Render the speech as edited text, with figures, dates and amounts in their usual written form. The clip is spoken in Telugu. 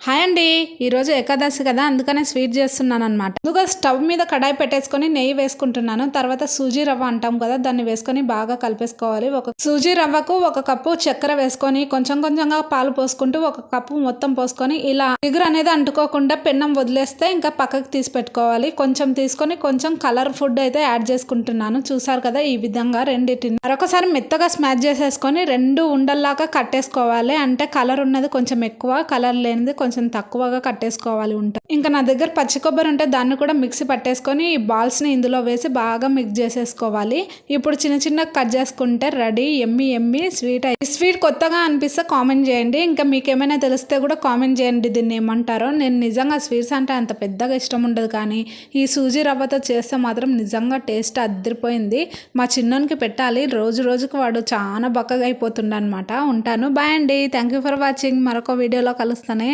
హాయ్ అండి, ఈరోజు ఏకాదశి కదా, అందుకనే స్వీట్ చేస్తున్నాను అనమాట. ముందుగా స్టవ్ మీద కడాయి పెట్టేసుకొని నెయ్యి వేసుకుంటున్నాను. తర్వాత సూజీ రవ్వ అంటాం కదా, దాన్ని వేసుకొని బాగా కలిపేసుకోవాలి. ఒక సూజీ రవ్వకు 1 కప్పు చక్కెర వేసుకొని కొంచెం కొంచెంగా పాలు పోసుకుంటూ 1 కప్పు మొత్తం పోసుకొని ఇలా ఎగురు అనేది అంటుకోకుండా పెన్నం వదిలేస్తే ఇంకా పక్కకి తీసి పెట్టుకోవాలి. కొంచెం తీసుకొని కొంచెం కలర్ ఫుడ్ అయితే యాడ్ చేసుకుంటున్నాను. చూసారు కదా, ఈ విధంగా రెండింటిని మరొకసారి మెత్తగా స్మాష్ చేసేసుకొని 2 ఉండల్లాగా కట్టేసుకోవాలి. అంటే కలర్ ఉన్నది కొంచెం ఎక్కువ, కలర్ లేనిది కొంచెం తక్కువగా కట్టేసుకోవాలి. ఇంకా నా దగ్గర పచ్చి కొబ్బరి ఉంటే దాన్ని కూడా మిక్సీ పట్టేసుకొని ఈ బాల్స్ని ఇందులో వేసి బాగా మిక్స్ చేసేసుకోవాలి. ఇప్పుడు చిన్న చిన్న కట్ చేసుకుంటే రెడీ ఎమ్మి ఎమ్మి స్వీట్. ఈ స్వీట్ కొత్తగా అనిపిస్తే కామెంట్ చేయండి. ఇంకా మీకు ఏమైనా తెలిస్తే కూడా కామెంట్ చేయండి దీన్ని ఏమంటారో. నేను నిజంగా స్వీట్స్ అంటే అంత పెద్దగా ఇష్టం ఉండదు, కానీ ఈ సూజీ రవ్వతో చేస్తే మాత్రం నిజంగా టేస్ట్ అదిరిపోయింది. మా చిన్నోనికి పెట్టాలి, రోజు రోజుకు వాడు చాలా బక్కగా అయిపోతుండ అనమాట. ఉంటాను, బాయ్ అండి, థ్యాంక్ యూ ఫర్ వాచింగ్. మరొక వీడియోలో కలుస్తానే.